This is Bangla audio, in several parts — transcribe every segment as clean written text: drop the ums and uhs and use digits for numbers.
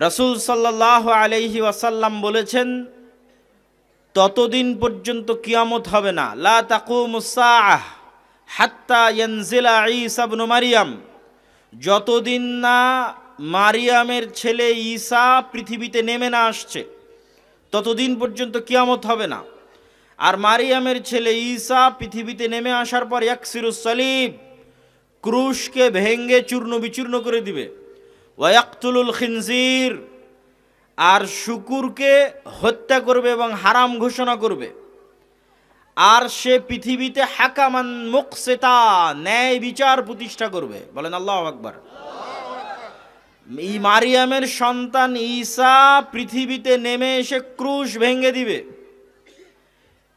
রাসূল সাল্লাল্লাহু আলাইহি ওয়াসাল্লাম বলেছেন, ততদিন পর্যন্ত কিয়ামত হবে না, লা তাকুমুস সাআহ হাত্তা ইয়ানজিলা ঈসা ইবনে মারইয়াম, যতদিন না মারিয়ামের ছেলে ঈসা পৃথিবীতে নেমে না আসছে ততদিন পর্যন্ত কিয়ামত হবে না। আর মারিয়ামের ছেলে ঈসা পৃথিবীতে নেমে আসার পর ইয়াকসিরুস সালিব, ক্রুশকে ভেঙ্গে চূর্ণ বিচূর্ণ করে দিবে, ওয়া ইয়াকতুলুল খিনজির, আর শুকুরকে হত্যা করবে এবং হারাম ঘোষণা করবে। আর সে পৃথিবীতে হাকামান মুকসিতা, ন্যায় বিচার প্রতিষ্ঠা করবে। বলেন আল্লাহু আকবার। এই মারিয়ামের সন্তান ঈসা পৃথিবীতে নেমে এসে ক্রুশ ভেঙে দিবে,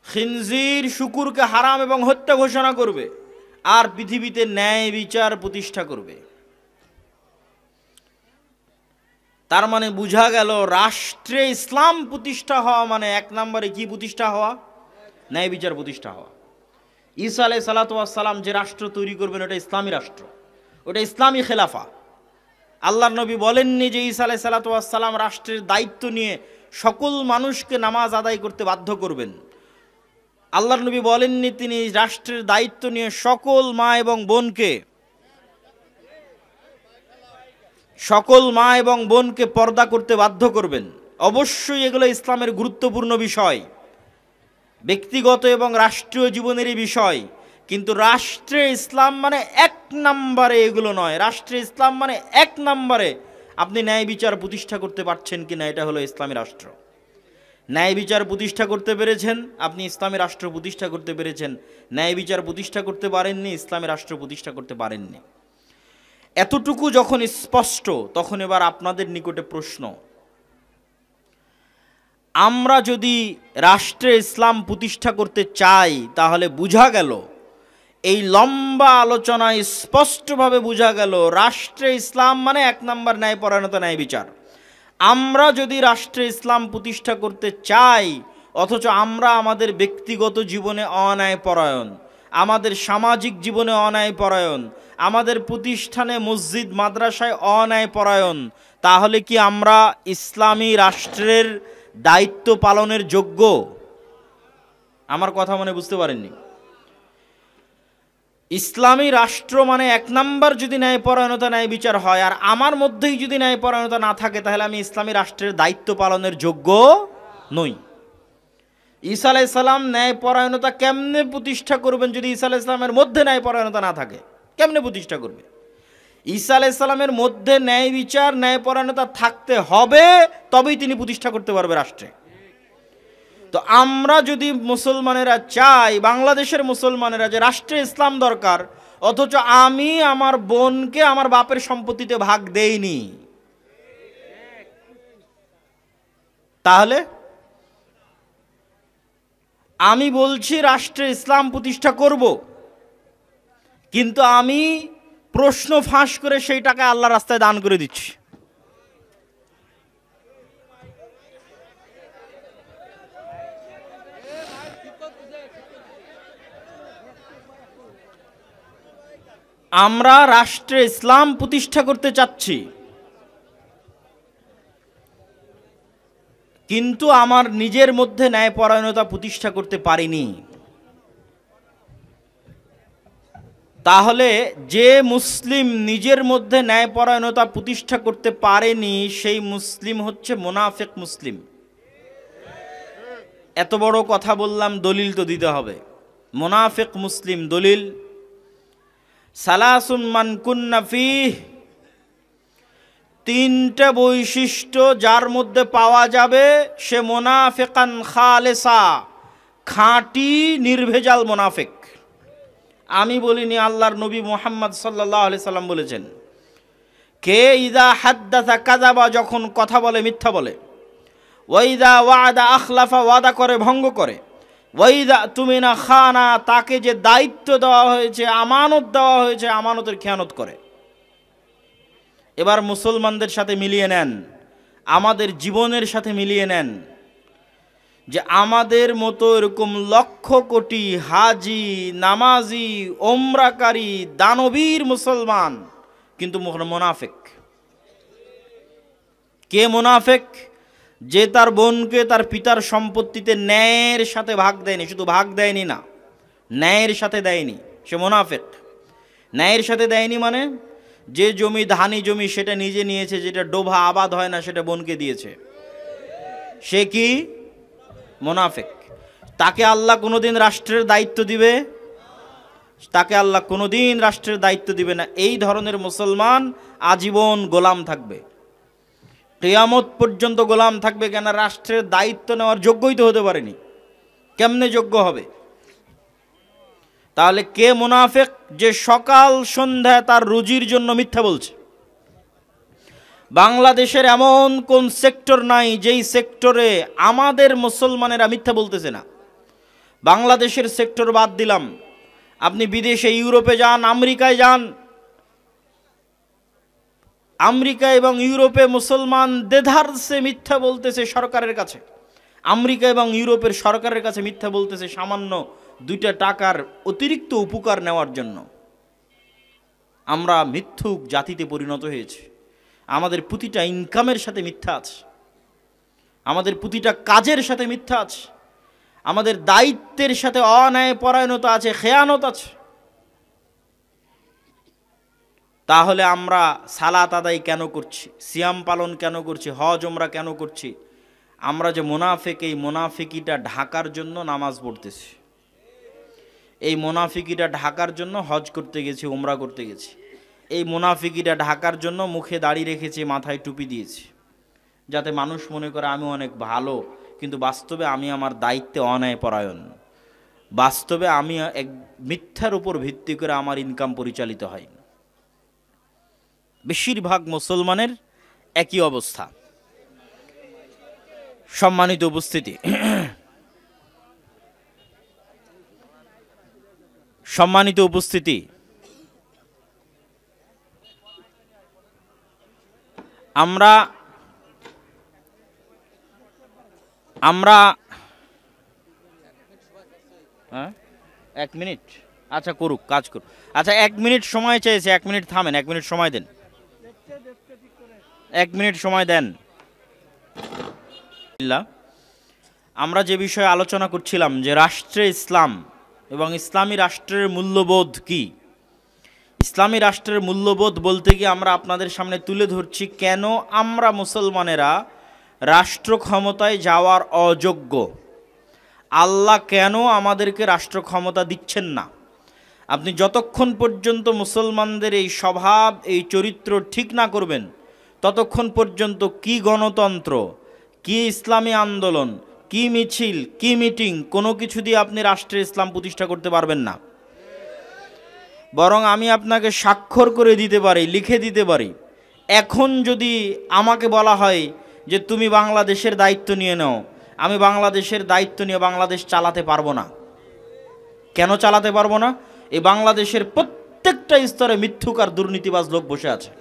খিনজির শুকুরকে হারাম এবং হত্যা ঘোষণা করবে, আর পৃথিবীতে ন্যায় বিচার প্রতিষ্ঠা করবে। তার মানে বোঝা গেল রাষ্ট্রে ইসলাম প্রতিষ্ঠা হওয়া মানে এক নম্বরে কি প্রতিষ্ঠা হওয়া? ন্যায় বিচার প্রতিষ্ঠা হওয়া। ঈসা আলাইহিস সালাতু ওয়াস সালাম যে রাষ্ট্র তৈরি করবেন ওটা ইসলামী রাষ্ট্র, ওটা ইসলামী খেলাফা। আল্লাহর নবী বলেননি যে ঈসা আলাইহিস সালাতু ওয়াস সালাম রাষ্ট্রের দায়িত্ব নিয়ে সকল মানুষকে নামাজ আদায় করতে বাধ্য করবেন। আল্লাহর নবী বলেননি তিনি রাষ্ট্রের দায়িত্ব নিয়ে সকল মা এবং বোনকে পর্দা করতে বাধ্য করবেন। অবশ্যই এগুলো ইসলামের গুরুত্বপূর্ণ বিষয়, ব্যক্তিগত এবং রাষ্ট্রীয় জীবনেরই বিষয়, কিন্তু রাষ্ট্রে ইসলাম মানে এক নম্বরে এগুলো নয়। রাষ্ট্রে ইসলাম মানে এক নম্বরে আপনি ন্যায় বিচার প্রতিষ্ঠা করতে পারছেন কিনা, এটা হলো ইসলামী রাষ্ট্র। ন্যায় বিচার প্রতিষ্ঠা করতে পেরেছেন, আপনি ইসলামী রাষ্ট্র প্রতিষ্ঠা করতে পেরেছেন। ন্যায় বিচার প্রতিষ্ঠা করতে পারেননি, ইসলামী রাষ্ট্র প্রতিষ্ঠা করতে পারেননি। এতটুকু যখন স্পষ্ট, তখন এবার আপনাদের নিকটে প্রশ্ন, আমরা যদি রাষ্ট্রে ইসলাম প্রতিষ্ঠা করতে চাই তাহলে বোঝা গেল, এই লম্বা আলোচনায় স্পষ্টভাবে বোঝা গেল রাষ্ট্রে ইসলাম মানে এক নম্বর ন্যায়পরায়ণতা, ন্যায় বিচার। আমরা যদি রাষ্ট্রে ইসলাম প্রতিষ্ঠা করতে চাই অথচ আমরা আমাদের ব্যক্তিগত জীবনে অন্যায়পরায়ণ, আমাদের সামাজিক জীবনে অন্যায়পরায়ণ, আমাদের প্রতিষ্ঠানে মসজিদ মাদ্রাসায় অন্যায়পরায়ণ, তাহলে কি আমরা ইসলামী রাষ্ট্রের দায়িত্ব পালনের যোগ্য? আমার কথা মনে বুঝতে পারেননি? ইসলামী রাষ্ট্র মানে এক নাম্বার যদি ন্যায়পরায়ণতা, ন্যায় বিচার হয়, আর আমার মধ্যেই যদি ন্যায়পরায়ণতা না থাকে তাহলে আমি ইসলামী রাষ্ট্রের দায়িত্ব পালনের যোগ্য নই। ঈসা আলাইহিস সালাম ন্যায়পরায়ণতা কেমনে প্রতিষ্ঠা করবেন যদি ঈসা আলাইহিস সালামের মধ্যে ন্যায়পরায়ণতা না থাকে? কেমনে প্রতিষ্ঠা করবে? ঈসা আলাইহিস সালামের মধ্যে ন্যায় বিচার, ন্যায়পরায়ণতা থাকতে হবে, তবেই তিনি প্রতিষ্ঠা করতে পারবে রাষ্ট্রে। তো আমরা যদি মুসলমানেরা চাই, বাংলাদেশের মুসলমানেরা, যে রাষ্ট্রে ইসলাম দরকার, অথচ আমি আমার বোনকে আমার বাপের সম্পত্তিতে ভাগ দেইনি, তাহলে আমি বলছি রাষ্ট্রে ইসলাম প্রতিষ্ঠা করব, কিন্তু আমি প্রশ্ন ফাঁস করে সেই টাকা আল্লাহর রাস্তায় দান করে দিচ্ছি। আমরা রাষ্ট্রে ইসলাম প্রতিষ্ঠা করতে চাচ্ছি, কিন্তু আমার নিজের মধ্যে ন্যায়পরায়ণতা প্রতিষ্ঠা করতে পারিনি। তাহলে যে মুসলিম নিজের মধ্যে ন্যায়পরায়ণতা প্রতিষ্ঠা করতে পারেনি সেই মুসলিম হচ্ছে মুনাফিক মুসলিম। এত বড় কথা বললাম, দলিল তো দিতে হবে। মুনাফিক মুসলিম দলিল, সালাসুন মান কুন্না ফিহ, তিনটা বৈশিষ্ট্য যার মধ্যে পাওয়া যাবে সে মুনাফিকান খালেসা, খাঁটি নির্ভেজাল মুনাফিক। আমি বলিনি, আল্লাহর নবী মুহাম্মদ সাল্লাল্লাহু আলাইহি সাল্লাম বলেছেন, কে ইদা হাদ্দাসা কাযাবা, যখন কথা বলে মিথ্যা বলে, ওয়াইদা ওয়াদা আখলাফা, ওয়াদা করে ভঙ্গ করে, ওয়াইদা তুমিনা খানা, তাকে যে দায়িত্ব দেওয়া হয়েছে, আমানত দেওয়া হয়েছে, আমানতের খেয়ানত করে। এবার মুসলমানদের সাথে মিলিয়ে নেন, আমাদের জীবনের সাথে মিলিয়ে নেন, যে আমাদের মতো এরকম লক্ষ কোটি হাজি, নামাজি, ওমরাকারী, দানবীর মুসলমান, কিন্তু মুনাফিক। কে মুনাফিক? যে তার বোনকে তার পিতার সম্পত্তিতে ন্যায়ের সাথে ভাগ দেয়নি, শুধু ভাগ দেয়নি না, ন্যায়ের সাথে দেয়নি, সে মুনাফিক। ন্যায়ের সাথে দেয়নি মানে যে জমি ধানি জমি সেটা নিজে নিয়েছে, যেটা ডোভা আবাদ হয় না সেটা বোনকে দিয়েছে, সে কি? মুনাফিক। তাকে আল্লাহ কোনোদিন রাষ্ট্রের দায়িত্ব দিবে? তাকে আল্লাহ কোনোদিন রাষ্ট্রের দায়িত্ব দিবে না। এই ধরনের মুসলমান আজীবন গোলাম থাকবে, কিয়ামত পর্যন্ত গোলাম থাকবে। কেন? রাষ্ট্রের দায়িত্ব নেওয়ার যোগ্যই তো হতে পারেনি, কেমনে যোগ্য হবে? তাহলে কে মুনাফিক? যে সকাল সন্ধ্যায় তার রুজির জন্য মিথ্যা বলছে। বাংলাদেশের এমন কোন সেক্টর নাই যেই সেক্টরে আমাদের মুসলমানেরা মিথ্যা বলতেছে না। বাংলাদেশের সেক্টর বাদ দিলাম, আপনি বিদেশে ইউরোপে যান, আমেরিকায় যান, আমেরিকা এবং ইউরোপে মুসলমান দেধারসে মিথ্যা বলতেছে সরকারের কাছে। আমেরিকা এবং ইউরোপের সরকারের কাছে মিথ্যা বলতেছে সামান্য 2টা টাকার অতিরিক্ত উপকার নেওয়ার জন্য। আমরা মিথ্যুক জাতিতে পরিণত হয়েছি। আমাদের প্রতিটা ইনকামের সাথে মিথ্যা আছে, আমাদের প্রতিটা কাজের সাথে মিথ্যা আছে, আমাদের দায়িত্বের সাথে অন্যায় পরায়ণতা আছে, খেয়ানত আছে। তাহলে আমরা সালাত আদায় কেন করছি, সিয়াম পালন কেন করছি, হজ ওমরা কেন করছি? আমরা যে মুনাফিক, এই মুনাফিকিটা ঢাকার জন্য নামাজ পড়তেছি, এই মুনাফিকিটা ঢাকার জন্য হজ করতে গেছি, ওমরা করতে গেছি, এই মুনাফিকিটা ঢাকার জন্য মুখে দাড়ি রেখেছি, মাথায় টুপি দিয়েছি, যাতে মানুষ মনে করে আমি অনেক ভালো, কিন্তু বাস্তবে আমি আমার দায়িত্বে অন্যায় পরায়ণ। বাস্তবে আমি এক মিথ্যার উপর ভিত্তি করে আমার ইনকাম পরিচালিত হয়। বেশিরভাগ মুসলমানের একই অবস্থা। সম্মানিত উপস্থিতি, সম্মানিত উপস্থিতি, আমরা 1 মিনিট, আচ্ছা করুক, কাজ করুক। আচ্ছা 1 মিনিট সময় চেয়েছে, 1 মিনিট থামেন, 1 মিনিট সময় দেন, 1 মিনিট সময় দেন। আমরা যে বিষয়ে আলোচনা করছিলাম যে রাষ্ট্রে ইসলাম এবং ইসলামী রাষ্ট্রের মূল্যবোধ কি, ইসলামী রাষ্ট্রের মূল্যবোধ বলতে গিয়ে আমরা আপনাদের সামনে তুলে ধরছি কেন আমরা মুসলমানেরা রাষ্ট্র ক্ষমতায় যাওয়ার অযোগ্য, আল্লাহ কেন আমাদেরকে রাষ্ট্র ক্ষমতা দিচ্ছেন না। আপনি যতক্ষণ পর্যন্ত মুসলমানদের এই স্বভাব, এই চরিত্র ঠিক না করবেন, ততক্ষণ পর্যন্ত কি গণতন্ত্র, কি ইসলামী আন্দোলন, কি মিছিল, কি মিটিং, কোনো কিছু দিয়ে আপনি রাষ্ট্রে ইসলাম প্রতিষ্ঠা করতে পারবেন না। বরং আমি আপনাকে স্বাক্ষর করে দিতে পারি, লিখে দিতে পারি, এখন যদি আমাকে বলা হয় যে তুমি বাংলাদেশের দায়িত্ব নিয়ে নাও, আমি বাংলাদেশের দায়িত্ব নিয়ে বাংলাদেশ চালাতে পারবো না। কেন চালাতে পারবো না? এই বাংলাদেশের প্রত্যেকটা স্তরে মিথ্যুক আর দুর্নীতিবাজ লোক বসে আছে।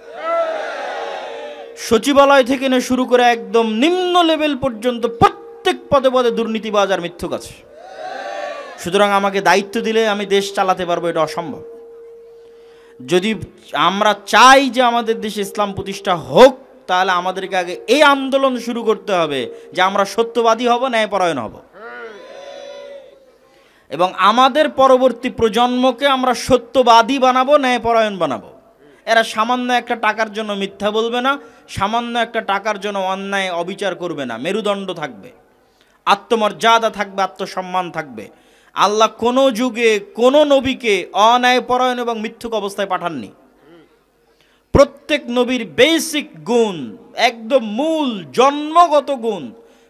সচিবালয় থেকে নিয়ে শুরু করে একদম নিম্ন লেভেল পর্যন্ত প্রত্যেক পদে পদে দুর্নীতিবাজ আর মিথ্যুক আছে। সুতরাং আমাকে দায়িত্ব দিলে আমি দেশ চালাতে পারবো, এটা অসম্ভব। যদি আমরা চাই যে আমাদের দেশে ইসলাম প্রতিষ্ঠা হোক, তাহলে আমাদেরকে আগে এই আন্দোলন শুরু করতে হবে যে আমরা সত্যবাদী হব, ন্যায়পরায়ণ হব, এবং আমাদের পরবর্তী প্রজন্মকে আমরা সত্যবাদী বানাবো, ন্যায়পরায়ণ বানাবো। এরা সামান্য একটা টাকার জন্য মিথ্যা বলবে না, সামান্য একটা টাকার জন্য অন্যায় অবিচার করবে না। মেরুদণ্ড থাকবে, আত্মমর্যাদা থাকবে, আত্মসম্মান থাকবে। আল্লাহ কোনো যুগে কোনো নবীকে অন্যায়পরায়ণ এবং মিথ্যুক অবস্থায় পাঠাননি। প্রত্যেক নবীর বেসিক গুণ, একদম মূল জন্মগত গুণ,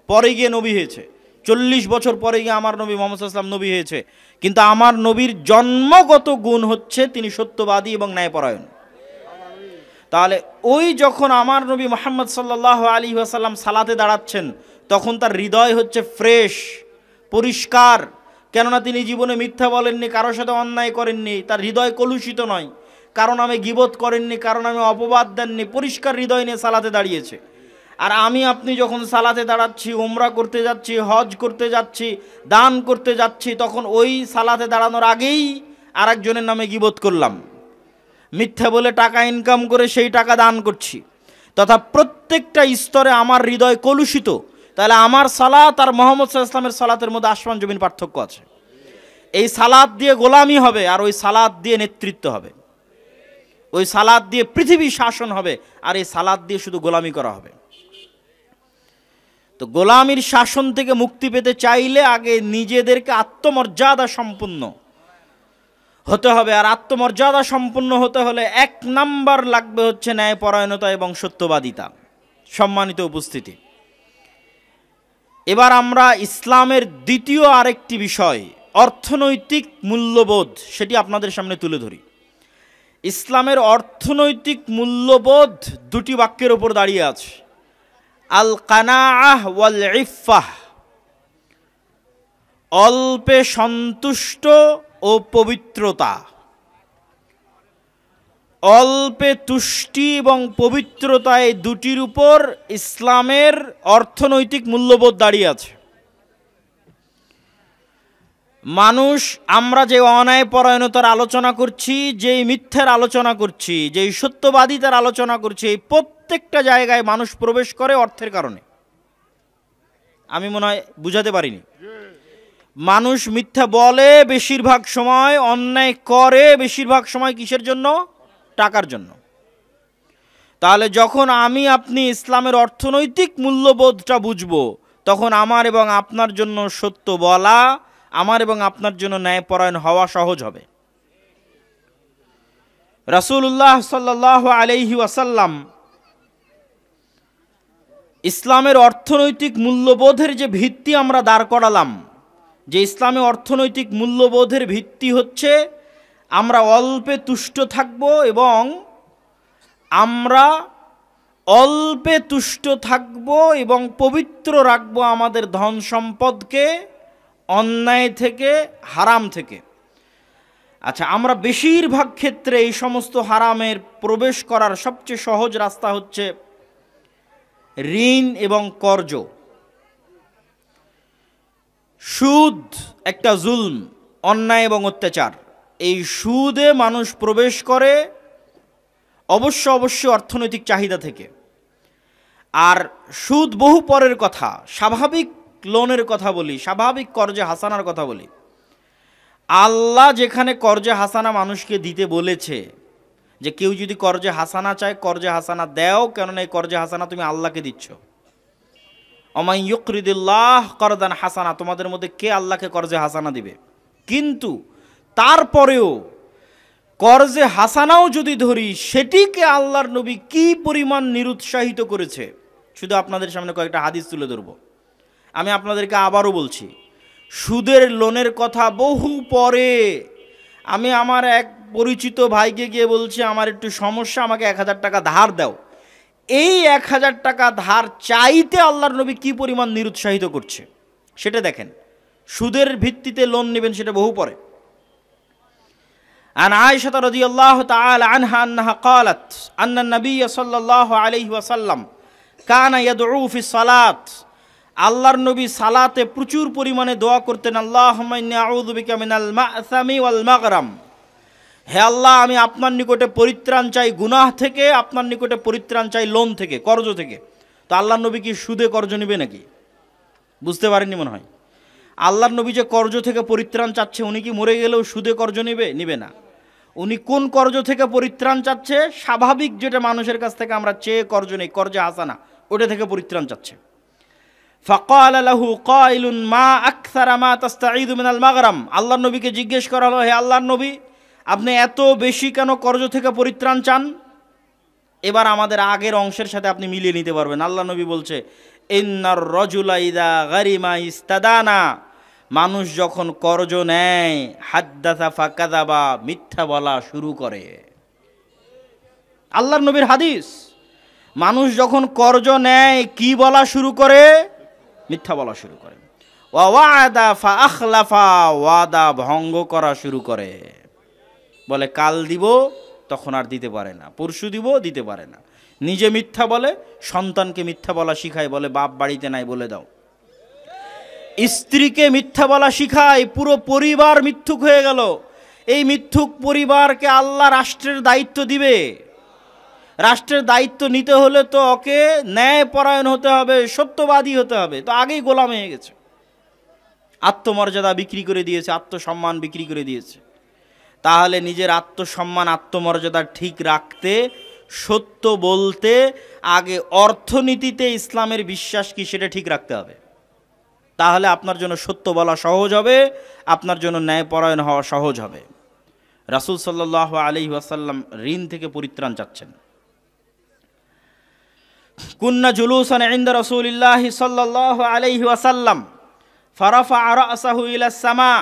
পরে গিয়ে নবী হয়েছে। 40 বছর পরে গিয়ে আমার নবী মুহাম্মদ সাল্লাল্লাহু আলাইহি ওয়াসাল্লাম নবী হয়েছে, কিন্তু আমার নবীর জন্মগত গুণ হচ্ছে তিনি সত্যবাদী এবং ন্যায়পরায়ণ। তাহলে ওই যখন আমার নবী মুহাম্মদ সাল্লাল্লাহু আলাইহি ওয়াসাল্লাম সালাতে দাঁড়াচ্ছেন, তখন তার হৃদয় হচ্ছে ফ্রেশ, পরিষ্কার। কেননা তিনি জীবনে মিথ্যা বলেননি, কারোর সাথে অন্যায় করেননি, তার হৃদয় কলুষিত নয়, কারণ আমি গীবত করেননি, কারণ আমি অপবাদ দেননি, পরিষ্কার হৃদয় নিয়ে সালাতে দাঁড়িয়েছে। আর আমি আপনি যখন সালাতে দাঁড়াচ্ছি, উমরা করতে যাচ্ছি, হজ করতে যাচ্ছি, দান করতে যাচ্ছি, তখন ওই সালাতে দাঁড়ানোর আগেই আরেকজনের নামে গীবত করলাম, মিথ্যা বলে টাকা ইনকাম করে সেই টাকা দান করছি, তথা প্রত্যেকটা স্তরে আমার হৃদয় কলুষিত, তাহলে আমার সালাত আর মুহাম্মদ সাল্লাল্লাহু আলাইহি ওয়াসাল্লামের সালাতের মধ্যে আসমান জমিন পার্থক্য আছে। এই সালাত দিয়ে গোলামি হবে, আর ওই সালাত দিয়ে নেতৃত্ব হবে। ওই সালাত দিয়ে পৃথিবী শাসন হবে, আর এই সালাত দিয়ে শুধু গোলামি করা হবে। তো গোলামির শাসন থেকে মুক্তি পেতে চাইলে আগে নিজেদেরকে আত্মমর্যাদা সম্পন্ন হতে হবে। আর আত্মমর্যাদা সম্পন্ন হতে হলে 1 নাম্বার লাগবে হচ্ছে ন্যায়পরায়ণতা এবং সত্যবাদিতা। সম্মানিত উপস্থিতি, এবার আমরা ইসলামের দ্বিতীয় আরেকটি বিষয়, অর্থনৈতিক মূল্যবোধ, সেটি আপনাদের সামনে তুলে ধরি। ইসলামের অর্থনৈতিক মূল্যবোধ 2টি বাক্যের উপর দাঁড়িয়ে আছে, আল কানাআহ ওয়াল ইফফাহ, অল্পে সন্তুষ্ট ও পবিত্রতা। অল্পে তুষ্টি এবং পবিত্রতা, এই দুটির উপর ইসলামের অর্থনৈতিক মূল্যবোধ দাঁড়িয়ে আছে। মানুষ, আমরা যে অন্যায়পরায়ণতার আলোচনা করছি, যেই মিথ্যার আলোচনা করছি, যেই সত্যবাদিতার আলোচনা করছি, এই প্রত্যেকটা জায়গায় মানুষ প্রবেশ করে অর্থের কারণে। আমি মনে হয় বুঝাতে পারিনি। মানুষ মিথ্যা বলে বেশিরভাগ সময়, অন্যায় করে বেশিরভাগ সময় কিসের জন্য? টাকার জন্য। তাহলে যখন আমি আপনি ইসলামের অর্থনৈতিক মূল্যবোধটা বুঝবো, তখন আমার এবং আপনার জন্য সত্য বলা, আমার এবং আপনার জন্য ন্যায়পরায়ণ হওয়া সহজ হবে। রাসূলুল্লাহ সাল্লাল্লাহু আলাইহি ওয়াসাল্লাম ইসলামের অর্থনৈতিক মূল্যবোধের যে ভিত্তি আমরা দাঁড় করালাম, যে ইসলামে অর্থনৈতিক মূল্যবোধের ভিত্তি হচ্ছে আমরা অল্পে তুষ্ট থাকব, এবং আমরা অল্পে তুষ্ট থাকব এবং পবিত্র রাখবো আমাদের ধন সম্পদকে অন্যায় থেকে, হারাম থেকে। আচ্ছা, আমরা বেশিরভাগ ক্ষেত্রে এই সমস্ত হারামের প্রবেশ করার সবচেয়ে সহজ রাস্তা হচ্ছে ঋণ এবং কর্জ। সুদ একটা জুলম, অন্যায় এবং অত্যাচার। এই সুদে মানুষ প্রবেশ করে অবশ্যই অর্থনৈতিক চাহিদা থেকে। আর সুদ বহু পরের কথা, স্বাভাবিক লোনের কথা বলি, স্বাভাবিক কর্জে হাসানার কথা বলি। আল্লাহ যেখানে কর্জে হাসানা মানুষকে দিতে বলেছে, যে কেউ যদি কর্জে হাসানা চায়, কর্জে হাসানা দেও, কেননা এই কর্জে হাসানা তুমি আল্লাহকে দিচ্ছ। ওমাই ইউকরিদুল্লাহ করদান হাসানা, তোমাদের মধ্যে কে আল্লাহকে কর্জে হাসানা দিবে? কিন্তু তারপরেও কর্জে হাসানাও যদি ধরি, সেটিকে আল্লাহর নবী কি পরিমাণ নিরুৎসাহিত করেছে, শুধু আপনাদের সামনে কয়েকটা হাদিস তুলে ধরব। আমি আপনাদেরকে আবারও বলছি, সুদের লোনের কথা বহু পরে। আমি আমার এক পরিচিত ভাইকে গিয়ে বলছি, আমার একটু সমস্যা, আমাকে 1000 টাকা ধার দাও। এই 1000 টাকা ধার চাইতে আল্লাহর নবী কি পরিমাণ নিরুৎসাহিত করছে সেটা দেখেন। সুদের ভিত্তিতে লোন নেবেন সেটা বহু পরে। عن عائشة رضي الله تعالى عنها أنها قالت أن النبي صلى الله عليه وسلم كان يدعو في الصلاة, আল্লাহর নবী সালাতে প্রচুর পরিমাণে দোয়া করতেন, আল্লাহুম্মা ইন্নী আউযু বিকা মিনাল মা'সামি ওয়াল মাগরাম, হে আল্লাহ আমি আপনার নিকটে পরিত্রাণ চাই গুনাহ থেকে, আপনার নিকটে পরিত্রাণ চাই লোন থেকে, কর্জ থেকে। তো আল্লাহর নবী কি সুদে কর্জ নেবে নাকি? বুঝতে পারেননি মনে হয়। আল্লাহর নবী যে কর্জ থেকে পরিত্রাণ চাচ্ছে, উনি কি মরে গেলেও সুদে কর্জ নিবে না। উনি কোন কর্জ থেকে পরিত্রাণ চাচ্ছে? স্বাভাবিক যেটা মানুষের কাছ থেকে আমরা চেয়ে কর্জ নেই, কর্জে হাসানা, ওটা থেকে পরিত্রাণ চাচ্ছে। ফাকালা লাহু কাইলুন মা আকসারা মা তাস্তাঈদু মিনাল মাগরাম, আল্লাহর নবীকে জিজ্ঞেস করা হলো, হে আল্লাহর নবী আপনি এত বেশি কেন কর্জ থেকে পরিত্রাণ চান? এবার আমাদের আগের অংশের সাথে আপনি মিলিয়ে নিতে পারবেন। আল্লাহর নবী বলছে, ইন্নার রাজুলা ইযা গারিমা ইস্তাদানা, মানুষ যখন কর্জ নেয়, হাদ্দাসা ফাকাযাবা, মিথ্যা বলা শুরু করে। আল্লাহর নবীর হাদিস, মানুষ যখন কর্জ নেয় কি বলা শুরু করে? মিথ্যা বলা শুরু করে। ওয়া ওয়াদা ফাআখলাফা, ওয়াদা ভঙ্গ করা শুরু করে। বলে কাল দিব, তখন আর দিতে পারে না, পরশু দিব, দিতে পারে না। নিজে মিথ্যা বলে, সন্তানকে মিথ্যা বলা শিখায়, বলে বাপ বাড়িতে নাই বলে দাও। স্ত্রীকে মিথ্যা বলা শিখায়, পুরো পরিবার মিথ্যুক হয়ে গেল। এই মিথ্যুক পরিবারকে আল্লাহ রাষ্ট্রের দায়িত্ব দিবে? রাষ্ট্রের দায়িত্ব নিতে হলে তো ওকে ন্যায়পরায়ণ হতে হবে, সত্যবাদী হতে হবে, তো আগেই গোলাম হয়ে গেছে। আত্মমর্যাদা বিক্রি করে দিয়েছে, আত্মসম্মান বিক্রি করে দিয়েছে। তাহলে নিজের আত্মসম্মান আত্মমর্যাদা ঠিক রাখতে, সত্য বলতে আগে অর্থনীতিতে ইসলামের বিশ্বাস কি সেটা ঠিক রাখতে হবে। তাহলে আপনার জন্য সত্য বলা সহজ হবে, আপনার জন্য ন্যায়পরায়ণ হওয়া সহজ হবে। রাসূল সাল্লাল্লাহু আলাইহি ওয়াসাল্লাম ঋণ থেকে পরিত্রাণ চাচ্ছেন। কুন্না জুলুসান ইনদা রাসূলিল্লাহি সাল্লাল্লাহু আলাইহি ওয়াসাল্লাম ফারাফা রাসাহু ইলা সামা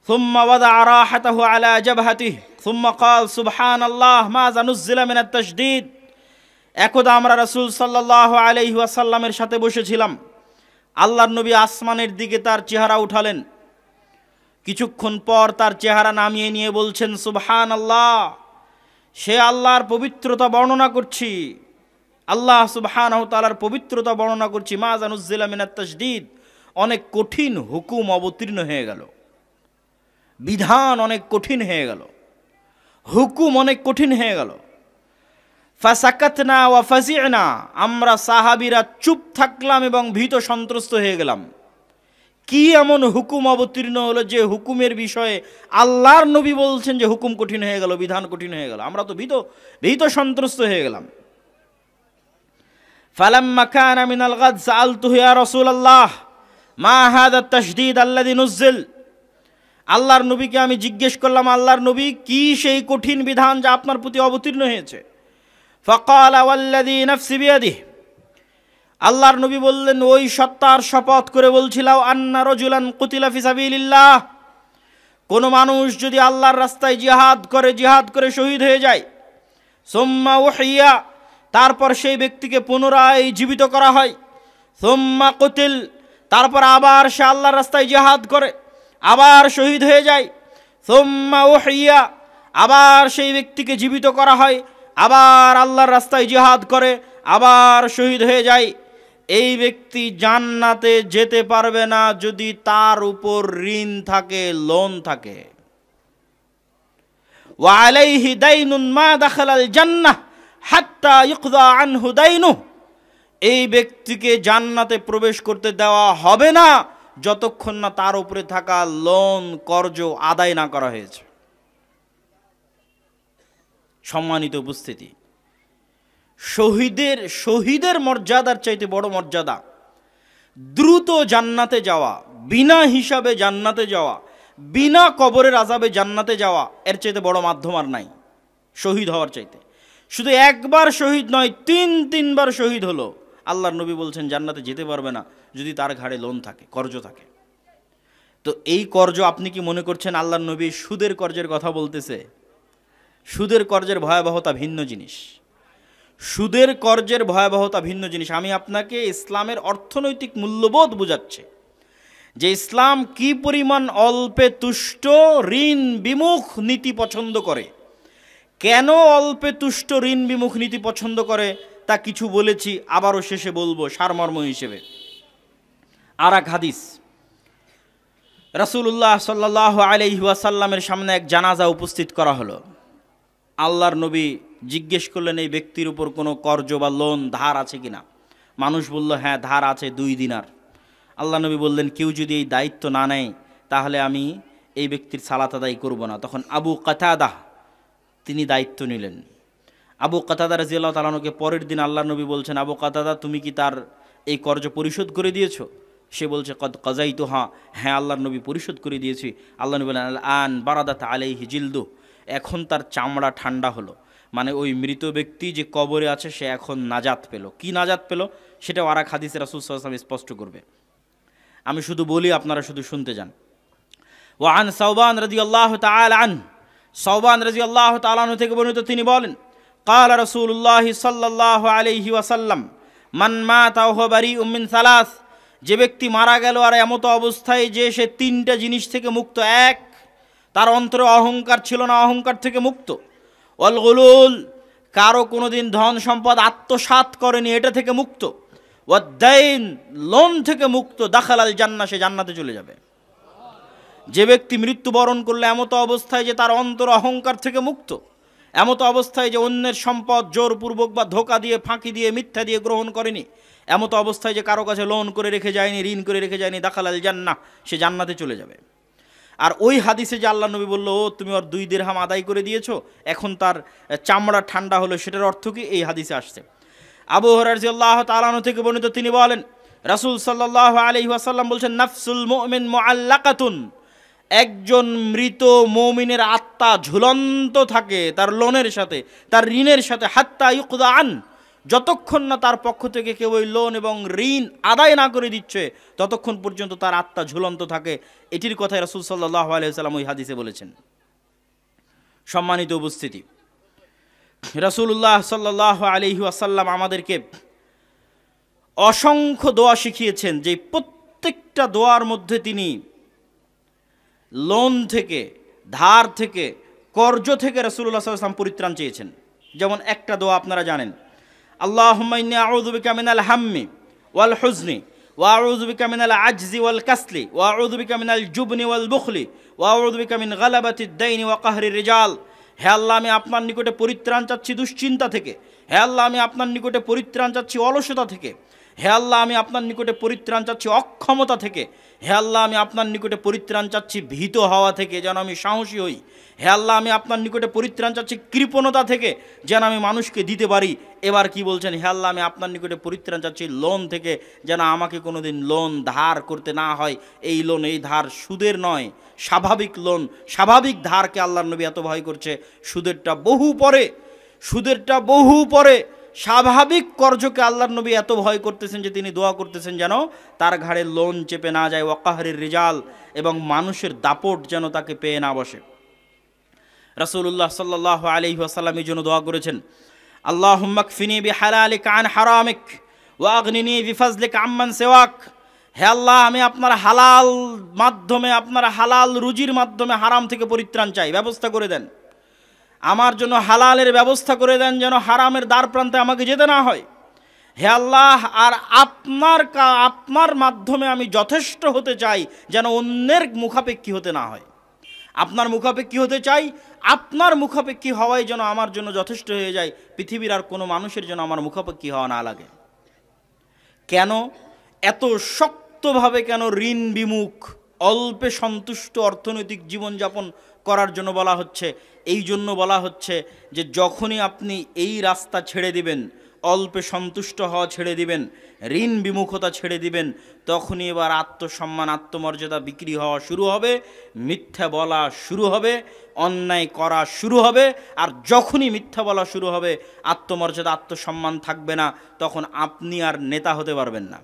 ثم وضع راحته على جبهته ثم قال سبحان الله ماذا نزل من التشديد। একদা আমরা রাসূল সাল্লাল্লাহু আলাইহি ওয়াসাল্লামের সাথে বসেছিলাম। আল্লাহর নবী আসমানের দিকে তার চেহারা উঠালেন। কিছুক্ষণ পর তার চেহারা নামিয়ে নিয়ে বলছেন সুবহানাল্লাহ, সে আল্লাহর পবিত্রতা বর্ণনা করছি, আল্লাহ সুবহানাহু তাআলার পবিত্রতা বর্ণনা করছি। মাযা নুযিলা মিনাত তাশদীদ, অনেক কঠিন হুকুম অবতীর্ণ হয়ে গেল, বিধান অনেক কঠিন হয়ে গেল, হুকুম অনেক কঠিন হয়ে গেল। ফাসাকাতনা ওয়া ফাজি'না, আমরা সাহাবীরা চুপ থাকলাম এবং ভীত সন্ত্রস্ত হয়ে গেলাম। কি এমন হুকুম অবতীর্ণ হলো যে হুকুমের বিষয়ে আল্লাহর নবী বলছেন যে হুকুম কঠিন হয়ে গেল, বিধান কঠিন হয়ে গেল। আমরা তো ভীত সন্ত্রস্ত হয়ে গেলাম। ফালাম্মা কানা মিনাল গাদ সাআলতুহু ইয়া রাসূলুল্লাহ মা হাযা আত-তাশদীদ আল্লাযী নুযিল। আল্লাহর নবীকে আমি জিজ্ঞেস করলাম, আল্লাহর নবী কি সেই কঠিন বিধান যা আপনার প্রতি অবতীর্ণ হয়েছে? ফাকালা ওয়াল্লাযী নাফসি বিয়াদিহি, আল্লাহর নবী বললেন, ওই সত্তার শপথ করে বলছিলাম, আন্না রাজুলান কুতিলা ফি সাবিলিল্লাহ, কোন মানুষ যদি আল্লাহর রাস্তায় জিহাদ করে শহীদ হয়ে যায়, সুম্মা উহিয়া, তারপর সেই ব্যক্তিকে পুনরায় জীবিত করা হয়, সুম্মা কুতিল, তারপর আবার সে আল্লাহর রাস্তায় জিহাদ করে আবার শহীদ হয়ে যায়, সুম্মা উহিয়া, আবার সেই ব্যক্তিকে জীবিত করা হয়, আবার আল্লাহর রাস্তায় জিহাদ করে আবার শহীদ হয়ে যায়, এই ব্যক্তি জান্নাতে যেতে পারবে না যদি তার উপর ঋণ থাকে, লোন থাকে। ওয়া আলাইহি দাইনুন মা দাখালাল জান্নাহ হাত্তা ইউকযা আনহু দাইনুহু, এই ব্যক্তিকে জান্নাতে প্রবেশ করতে দেওয়া হবে না যতক্ষণ না তার উপরে থাকা লোন কর্জ আদায় না করা হয়েছে। সম্মানিত উপস্থিতি, শহীদের মর্যাদার চাইতে বড় মর্যাদা দ্রুত জান্নাতে যাওয়া, বিনা হিসাবে জান্নাতে যাওয়া, বিনা কবরের আযাবে জান্নাতে যাওয়া, এর চাইতে বড় মাধ্যম আর নাই শহীদ হওয়ার চাইতে। শুধু একবার শহীদ নয়, তিনবার শহীদ হলো, আল্লাহর নবী বলছেন জান্নাতে যেতে পারবে না যদি তার ঘাড়ে লোন থাকে, কর্জ থাকে। তো এই কর্জ, আপনি কি মনে করছেন আল্লাহর নবী সুদের কর্জের কথা বলতেছে? সুদের কর্জের ভয়াবহতা ভিন্ন জিনিস, সুদের কর্জের ভয়াবহতা ভিন্ন জিনিস। আমি আপনাকে ইসলামের অর্থনৈতিক মূল্যবোধ বোঝাচ্ছি যে ইসলাম কি পরিমাণ অল্পে তুষ্ট, ঋণ বিমুখ নীতি পছন্দ করে। কেন অল্পে তুষ্ট, ঋণ বিমুখ নীতি পছন্দ করে তা কিছু বলেছি, আবারও শেষে বলবো সারমর্ম হিসেবে। আর এক হাদিস, রাসূলুল্লাহ সাল্লাল্লাহু আলাইহি ওয়াসাল্লামের সামনে এক জানাজা উপস্থিত করা হলো। আল্লাহর নবী জিজ্ঞেস করলেন, এই ব্যক্তির উপর কোনো কর্জ বা লোন ধার আছে কিনা? মানুষ বলল, হ্যাঁ ধার আছে 2 দিনার। আল্লাহ নবী বললেন, কেউ যদি এই দায়িত্ব না নেয় তাহলে আমি এই ব্যক্তির সালাত আদায় করব না। তখন আবু কাতাদা তিনি দায়িত্ব নিলেন। আবু কাতাদা রাদিয়াল্লাহু তাআলা আনহুকে পরের দিন আল্লাহর নবী বলছেন, আবু কাতাদা তুমি কি তার এই কর্জ পরিশোধ করে দিয়েছো? সে বলছে, কদ কাযাইতু, হ্যাঁ আল্লাহর নবী পরিশোধ করে দিয়েছি। আল্লাহ নবী বললেন, আন বারাদাত আলাইহি জিলদু, এখন তার চামড়া ঠান্ডা হলো। মানে ওই মৃত ব্যক্তি যে কবরে আছে সে এখন নাজাত পেল। কি নাজাত পেল সেটাও আর এক হাদিসে রাসূল সাল্লাল্লাহু আলাইহি ওয়াসাল্লাম স্পষ্ট করবে। আমি শুধু বলি, আপনারা শুধু শুনতে যান। ওয়া আন সাওবান রাদিয়াল্লাহু তাআলা আন, সাওবান রাদিয়াল্লাহু তাআলা আনহু থেকে বর্ণিত, তিনি বলেন, قال رسول الله صلى الله عليه وسلم من مات وهو بريء من ثلاث, যে ব্যক্তি মারা গেল আর এমত অবস্থায় যে সে 3টা জিনিস থেকে মুক্ত। এক, তার অন্তরে অহংকার ছিল না, অহংকার থেকে মুক্ত। ওয়াল গুলুল, কারো কোনোদিন ধন সম্পদ আত্মসাৎ করেনি, এটা থেকে মুক্ত। ওয়াদ-দাইন, লোন থেকে মুক্ত। দাখালাল জান্নাহ, সে জান্নাতে চলে যাবে। যে ব্যক্তি মৃত্যুবরণ করলো এমত অবস্থায় যে তার অন্তর অহংকার থেকে মুক্ত, এমতো অবস্থায় যে অন্যের সম্পদ জোরপূর্বক বা ধোকা দিয়ে, ফাঁকি দিয়ে, মিথ্যা দিয়ে গ্রহণ করেনি, এমতো অবস্থায় যে কারো কাছে লোন করে রেখে যায়নি, ঋণ করে রেখে যায়নি, দাখালাল জান্নাহ, সে জান্নাতে চলে যাবে। আর ওই হাদিসে যে আল্লাহ নবী বলল, ও তুমি ওর 2 দিরহাম আদায় করে দিয়েছো, এখন তার চামড়া ঠান্ডা হলো, সেটার অর্থ কি? এই হাদিসে আসছে। আবু হুরায়রা রাদিয়াল্লাহু তাআলা আনহু থেকে বর্ণিত, তিনি বলেন রাসূল সাল্লাল্লাহু আলাইহি ওয়াসাল্লাম বলছেন, নাফসুল মুমিন মুআল্লাকাতুন, একজন মৃত মুমিনের আত্মা ঝুলন্ত থাকে তার লোনের সাথে, তার ঋণের সাথে, হাত্তা ইউকদা আন, যতক্ষণ না তার পক্ষ থেকে কেউ ওই লোন এবং ঋণ আদায় না করে দিচ্ছে ততক্ষণ পর্যন্ত তার আত্মা ঝুলন্ত থাকে। এটির কথাই রাসূল সাল্লাল্লাহু আলাইহি ওয়াসাল্লাম ওই হাদিসে বলেছেন। সম্মানিত উপস্থিতি, রাসূলুল্লাহ সাল্লাল্লাহু আলাইহি ওয়াসাল্লাম আমাদেরকে অসংখ্য দোয়া শিখিয়েছেন, যে প্রত্যেকটা দোয়ার মধ্যে তিনি লোন থেকে, ধার থেকে, কর্জ থেকে রাসূলুল্লাহ সাল্লাল্লাহু আলাইহি ওয়াসাল্লাম পরিত্রাণ চেয়েছেন। যেমন একটা দোয়া আপনারা জানেন, আল্লাহুম্মা ইন্নী আউযু বিকা মিনাল হাম্মি ওয়াল হুজনি ওয়া আউযু বিকা মিনাল আজজি ওয়াল কাসলি ওয়া আউযু বিকা মিনাল জুবনি ওয়াল বুখলি ওয়া আউযু বিকা মিন গালাবাতিদ দাইনি ওয়া কাহরির রিজাল। হে আল্লাহ, আমি আপনার নিকটে পরিত্রাণ চাচ্ছি দুশ্চিন্তা থেকে। হে আল্লাহ, আমি আপনার নিকটে পরিত্রাণ চাচ্ছি অলসতা থেকে। হে আল্লাহ, আমি আপনার নিকটে পরিত্রাণ চাচ্ছি অক্ষমতা থেকে। হে আল্লাহ, আমি আপনার নিকটে পরিত্রাণ চাচ্ছি ভীত হওয়া থেকে, যেন আমি সাহসী হই। হে আল্লাহ, আমি আপনার নিকটে পরিত্রাণ চাচ্ছি কৃপণতা থেকে, যেন আমি মানুষকে দিতে পারি। এবার কি বলছেন? হে আল্লাহ, আমি আপনার নিকটে পরিত্রাণ চাচ্ছি লোন থেকে, যেন আমাকে কোনোদিন লোন ধার করতে না হয়। এই লোন, এই ধার সুদের নয়, স্বাভাবিক লোন, স্বাভাবিক ধারকে আল্লাহর নবী এত ভয় করছে। সুদেরটা বহু পরে স্বাভাবিক কর্জকে আল্লাহর নবী এত ভয় করতেছেন যে তিনি দোয়া করতেছেন যেন তার ঘাড়ে লোন চেপে না যায়, ওয়াকাহরির রিজাল, এবং মানুষের দাপট যেন তাকে পেয়ে না বসে। রাসূলুল্লাহ সাল্লাল্লাহু আলাইহি ওয়াসাল্লাম এই জন্য দোয়া করেছেন, আল্লাহুম্মা কফিনি বিহালালিকা আন হারামিক ওয়া আগনিনি বিফাজলিকা আম্মান সিওয়াক। হে আল্লাহ, আমি আপনার হালাল মাধ্যমে, আপনার হালাল রুজির মাধ্যমে হারাম থেকে পরিত্রাণ চাই, ব্যবস্থা করে দেন। আমার জন্য হালালের ব্যবস্থা করে দেন, যেন হারামের দ্বার প্রান্তে আমাকে যেতে না হয়। হে আল্লাহ, আর আপনার মাধ্যমে আমি যথেষ্ট হতে চাই, যেন অন্যের মুখাপেক্ষী হতে না হয়। আপনার মুখাপেক্ষী হতে চাই, আপনার মুখাপেক্ষী হওয়াই যেন আমার জন্য যথেষ্ট হয়ে যায়, পৃথিবীর আর কোনো মানুষের জন্য আমার মুখাপেক্ষী হওয়া না লাগে। কেন এত শক্তভাবে, কেন ঋণ বিমুখ, অল্পে সন্তুষ্ট অর্থনৈতিক জীবনযাপন করার জন্য বলা হচ্ছে? এই জন্য বলা হচ্ছে যে যখনই আপনি এই রাস্তা ছেড়ে দিবেন, অল্পে সন্তুষ্ট হওয়া ছেড়ে দিবেন, ঋণ বিমুখতা ছেড়ে দিবেন, তখনই এবার আত্মসম্মান, আত্মমর্যাদা বিক্রি হওয়া শুরু হবে, মিথ্যা বলা শুরু হবে, অন্যায় করা শুরু হবে। আর যখনই মিথ্যা বলা শুরু হবে, আত্মমর্যাদা, আত্মসম্মান থাকবে না, তখন আপনি আর নেতা হতে পারবেন না,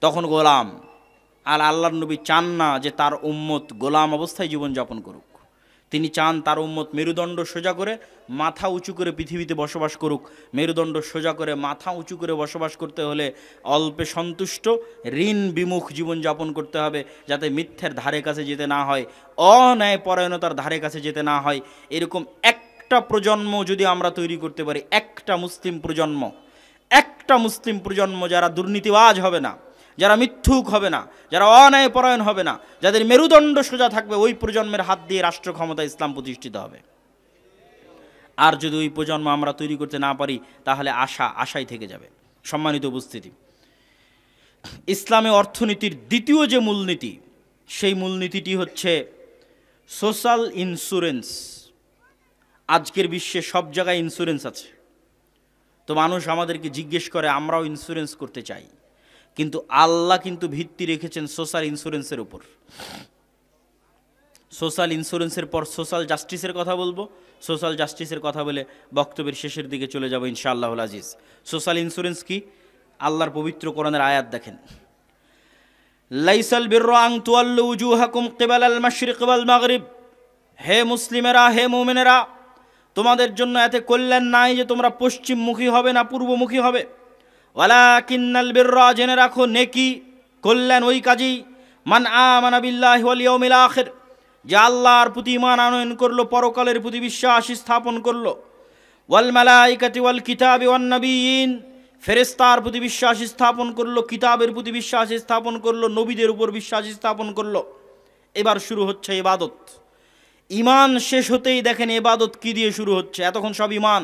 তখন গোলাম। আর আল্লাহর নবী চান না যে তার উম্মত গোলাম অবস্থায় জীবনযাপন করুক। তিনি চান তার উম্মত মেরুদণ্ড সোজা করে, মাথা উঁচু করে পৃথিবীতে বসবাস করুক। মেরুদণ্ড সোজা করে, মাথা উঁচু করে বসবাস করতে হলে অল্পে সন্তুষ্ট, ঋণ বিমুখ জীবনযাপন করতে হবে, যাতে মিথ্যের ধারে কাছে যেতে না হয়, অন্যায় পরায়ণতার ধারে কাছে যেতে না হয়। এরকম একটা প্রজন্ম যদি আমরা তৈরি করতে পারি, একটা মুসলিম প্রজন্ম যারা দুর্নীতিবাজ হবে না, যারা মিথ্যুক হবে না, যারা অন্যায় পরায়ণ হবে না, যাদের মেরুদণ্ড সোজা থাকবে, ওই প্রজন্মের হাত দিয়ে রাষ্ট্র ক্ষমতা, ইসলাম প্রতিষ্ঠিত হবে। আর যদি ওই প্রজন্ম আমরা তৈরি করতে না পারি, তাহলে আশাই থেকে যাবে। সম্মানিত উপস্থিতি, ইসলামে অর্থনীতির দ্বিতীয় যে মূলনীতি, সেই মূলনীতিটি হচ্ছে সোশ্যাল ইন্স্যুরেন্স। আজকের বিশ্বে সব জায়গায় ইন্স্যুরেন্স আছে। তো মানুষ আমাদেরকে জিজ্ঞেস করে, আমরাও ইন্স্যুরেন্স করতে চাই, কিন্তু আল্লাহ কিন্তু ভিত্তি রেখেছেন সোশ্যাল ইন্স্যুরেন্সের উপর। সোশ্যাল ইন্স্যুরেন্সের পর সোশ্যাল জাস্টিসের কথা বলবো। সোশ্যাল জাস্টিসের কথা বলে বক্তব্যের শেষের দিকে চলে যাব ইনশাআল্লাহুল আজিজ। সোশ্যাল ইন্স্যুরেন্স কি? আল্লাহর পবিত্র কোরআনের আয়াত দেখেন, লাইসাল বিররা আন তুওয়াল্লু উজুহাকুম কিবালাল মাশরিক ওয়াল মাগরিব। হে মুসলিমেরা, হে মুমিনেরা, তোমাদের জন্য এতে কল্যাণ নাই যে তোমরা পশ্চিমমুখী হবে না পূর্বমুখী হবে। ওয়ালাকিন্নাল বিররা, জেনে রাখো, নেকি, কল্যাণ ওই কাজেই, মান আমানা বিল্লাহি ওয়াল ইয়াউমিল আখির, যে আল্লাহর প্রতি ঈমান আনয়ন করলো, পরকালের প্রতি বিশ্বাস স্থাপন করলো, ওয়াল মালাইকাতি ওয়াল কিতাবি ওয়ান নবিয়িন, ফেরেশতার প্রতি বিশ্বাস স্থাপন করলো, কিতাবের প্রতি বিশ্বাস স্থাপন করলো, নবীদের উপর বিশ্বাস স্থাপন করলো। এবার শুরু হচ্ছে ইবাদত। ইমান শেষ হতেই দেখেন ইবাদত কি দিয়ে শুরু হচ্ছে। এতক্ষণ সব ইমান,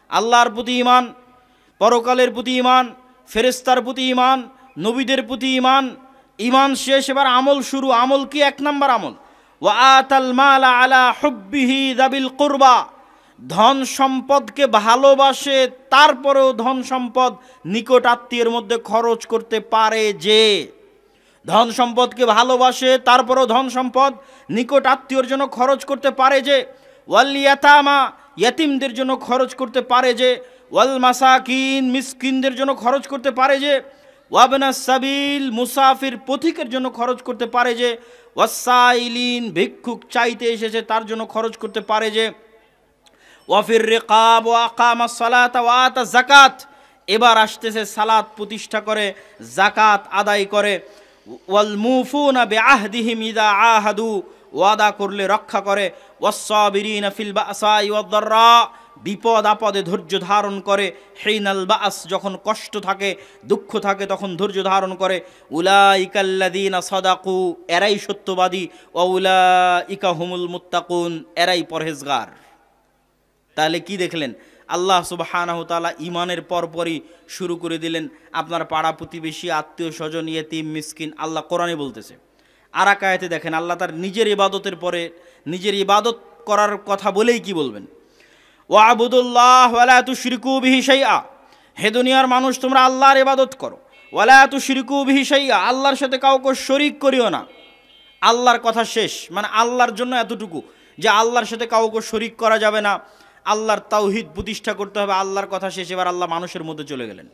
আল্লাহর প্রতি ইমান, পরকালের প্রতি ইমান, ফেরেশতার প্রতি ইমান, নবীদের প্রতি ইমান। ইমান শেষ, এবার আমল শুরু। আমল কি? 1 নম্বর আমল, ওয়া আতাল মালা আলা হুব্বিহি যাবিল কুরবা। ধন সম্পদকে ভালোবাসে, তারপরেও ধন সম্পদ নিকট আত্মীয়ের মধ্যে খরচ করতে পারে যে। ধন সম্পদকে ভালোবাসে, তারপরেও ধন সম্পদ নিকট আত্মীয়র জন্য খরচ করতে পারে যে। ওয়াল ইয়াতামা, ইয়াতিমদের জন্য খরচ করতে পারে যে। ওয়াল মাসাকিন, মিসকিনদের জন্য খরচ করতে পারে যে। ওয়াবনাস সাবিল, মুসাফির পথিকের জন্য খরচ করতে পারে যে। ওয়াসাইলিন, ভিক্ষুক চাইতে এসেছে তার জন্য খরচ করতে পারে যে। ওয়াফির রিকাব ওয়া আকামাস সালাত ওয়া আতা যাকাত, এবার আসতেছে সালাত প্রতিষ্ঠা করে, যাকাত আদায় করে। ওয়াল মুফুনা বিআহদিহিম ইযা আহাদু, ওয়াদা করলে রক্ষা করে। ওয়াস-সাবিরিনা ফিল বাসাই ওয়াদ-দাররা, বিপদ আপদে ধৈর্য ধারণ করে। হিনাল বাস, যখন কষ্ট থাকে দুঃখ থাকে তখন ধৈর্য ধারণ করে। উলাইকাল্লাযীনা সাদাকু, এরাই সত্যবাদী। ওয়া উলাইকা হুমুল মুত্তাকুন, এরাই পরহেজগার। তাহলে কি দেখলেন? আল্লাহ সুবহানাহু ওয়া তাআলা ইমানের পরপরই শুরু করে দিলেন আপনার পাড়া প্রতিবেশী, আত্মীয় স্বজন, ইয়েতিম, মিসকিন। আল্লাহ কোরআনে বলতেছে। আর এক আয়াতে দেখেন আল্লাহ তার নিজের ইবাদতের পরে নিজের ইবাদত করার কথা বলেই কি বলবেন? ওয়াবুদুল্লাহ ওয়ালা তুশরিকু বিহি শাইআ, হে দুনিয়ার মানুষ তোমরা আল্লাহর ইবাদত করো। ওয়ালা তুশরিকু বিহি শাইআ, আল্লাহর সাথে কাউকে শরীক করিও না। আল্লাহর কথা শেষ, মানে আল্লাহর জন্য এতটুকু যে আল্লাহর সাথে কাউকে শরীক করা যাবে না, আল্লাহর তাওহীদ প্রতিষ্ঠা করতে হবে। আল্লাহর কথা শেষ, এবার আল্লাহ মানুষের মধ্যে চলে গেলেন,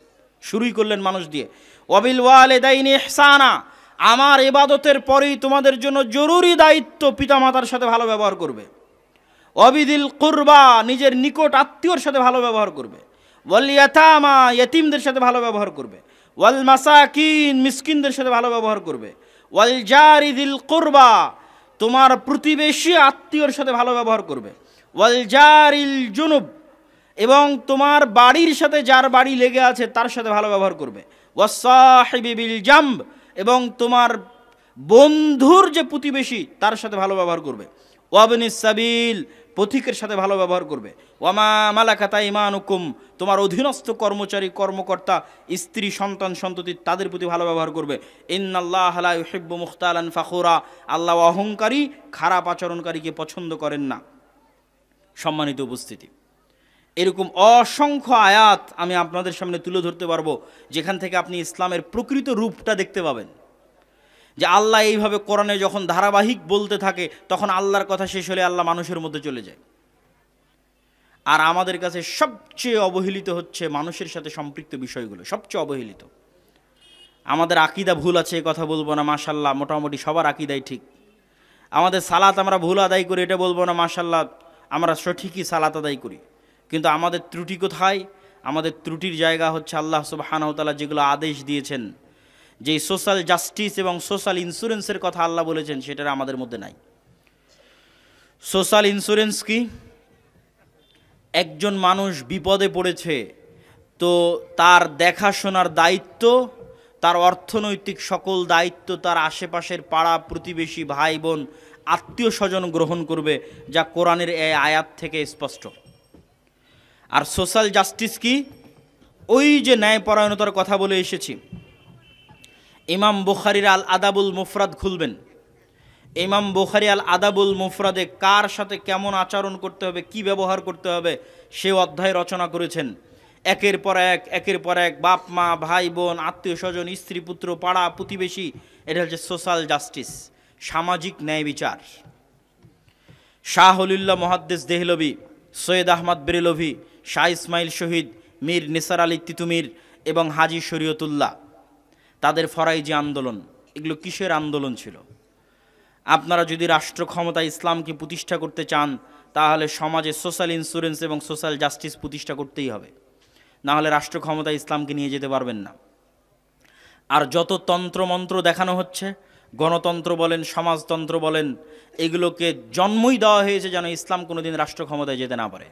শুরুই করলেন মানুষ দিয়ে। ওয়াবিল ওয়ালিদাইনি ইহসানা, আমার ইবাদতের পরেই তোমাদের জন্য জরুরি দায়িত্ব পিতামাতার সাথে ভালো ব্যবহার করবে। ওয়াবিদিল কুরবা, নিজের নিকট আত্মীয়র সাথে ভালো ব্যবহার করবে। ওয়াল ইয়াতামা, ইয়াতিমদের সাথে ভালো ব্যবহার করবে। ওয়াল মাসাকিন, মিসকিনদের সাথে ভালো ব্যবহার করবে। ওয়াল জারি দিল কুরবা, তোমার প্রতিবেশী আত্মীয়র সাথে ভালো ব্যবহার করবে। ওয়াল জারিল জুনুব, এবং তোমার বাড়ির সাথে যার বাড়ি লেগে আছে তার সাথে ভালো ব্যবহার করবে। ওয়াসাহিবি বিল জামব, এবং তোমার বন্ধুর যে প্রতিবেশী তার সাথে ভালো ব্যবহার করবে। ওয়াবনিস সাবিল, পথিকের সাথে ভালো ব্যবহার করবে। ওয়ামা মালাকাত আইমানুকুম, তোমার অধীনস্থ কর্মচারী কর্মকর্তা, স্ত্রী, সন্তান, সন্ততি, তাদের প্রতি ভালো ব্যবহার করবে। ইন্নাল্লাহা লা ইউহিব্বু মুখতালান ফাখুরা, আল্লাহ অহংকারী খারাপ আচরণকারীকে পছন্দ করেন না। সম্মানিত উপস্থিতি, এরকম অসংখ্য আয়াত আমি আপনাদের সামনে তুলে ধরতে পারবো যেখান থেকে আপনি ইসলামের প্রকৃত রূপটা দেখতে পাবেন। যে আল্লাহ এইভাবে কোরআনে যখন ধারাবাহিক বলতে থাকে তখন আল্লাহর কথা শেষ হলে আল্লাহ মানুষের মধ্যে চলে যায়। আর আমাদের কাছে সবচেয়ে অবহেলিত হচ্ছে মানুষের সাথে সম্পৃক্ত বিষয়গুলো, সবচেয়ে অবহেলিত। আমাদের আকীদা ভুল আছে, এ কথা বলবো না, মাশাআল্লাহ মোটামুটি সবার আকীদাই ঠিক। আমাদের সালাত আমরা ভুল আদায় করি, এটা বলবো না, মাশাআল্লাহ আমরা সঠিকই সালাত আদায় করি। কিন্তু আমাদের ত্রুটি কোথায়? আমাদের ত্রুটির জায়গা হচ্ছে আল্লাহ সুবহানাহু ওয়া তাআলা যেগুলো আদেশ দিয়েছেন, যেই সোশ্যাল জাস্টিস এবং সোশ্যাল ইন্স্যুরেন্সের কথা আল্লাহ বলেছেন, সেটা আমাদের মধ্যে নাই। সোশ্যাল ইন্স্যুরেন্স কি? একজন মানুষ বিপদে পড়েছে, তো তার দেখাশোনার দায়িত্ব, তার অর্থনৈতিক সকল দায়িত্ব তার আশেপাশের পাড়া প্রতিবেশী, ভাই বোন, আত্মীয় স্বজন গ্রহণ করবে, যা কোরআনের এই আয়াত থেকে স্পষ্ট। আর সোশ্যাল জাস্টিস কি? ওই যে ন্যায়পরায়ণতার কথা বলে এসেছি। ইমাম বুখারীর আল আদাবুল মুফরাদ খুলবেন, ইমাম বুখারী আল আদাবুল মুফরাদে কার সাথে কেমন আচরণ করতে হবে, কি ব্যবহার করতে হবে, সে অধ্যায় রচনা করেছেন। একের পর এক বাপ মা, ভাই বোন, আত্মীয় স্বজন, স্ত্রী পুত্র, পাড়া প্রতিবেশী, এটা হচ্ছে সোশ্যাল জাস্টিস, সামাজিক ন্যায় বিচার। শাহ ওলিউল্লাহ মুহাদ্দিস দেহলভী, সৈয়দ আহমদ বেরেলভী, শাহ ইসমাইল শহীদ, মীর নিসার আলী তিতুমির এবং হাজী শরীয়তুল্লাহ, তাদের ফরাইজি আন্দোলন, এগুলো কিসের আন্দোলন ছিল? আপনারা যদি রাষ্ট্র ক্ষমতা ইসলামকে প্রতিষ্ঠা করতে চান তাহলে সমাজে সোশ্যাল ইন্স্যুরেন্স এবং সোশ্যাল জাস্টিস প্রতিষ্ঠা করতেই হবে, না হলে রাষ্ট্র ক্ষমতা ইসলামকে নিয়ে যেতে পারবেন না। আর যত তন্ত্রমন্ত্র দেখানো হচ্ছে, গণতন্ত্র বলেন, সমাজতন্ত্র বলেন, এগুলোকে জন্মই দেওয়া হয়েছে যেন ইসলাম কোনোদিন রাষ্ট্র ক্ষমতায় যেতে না পারে।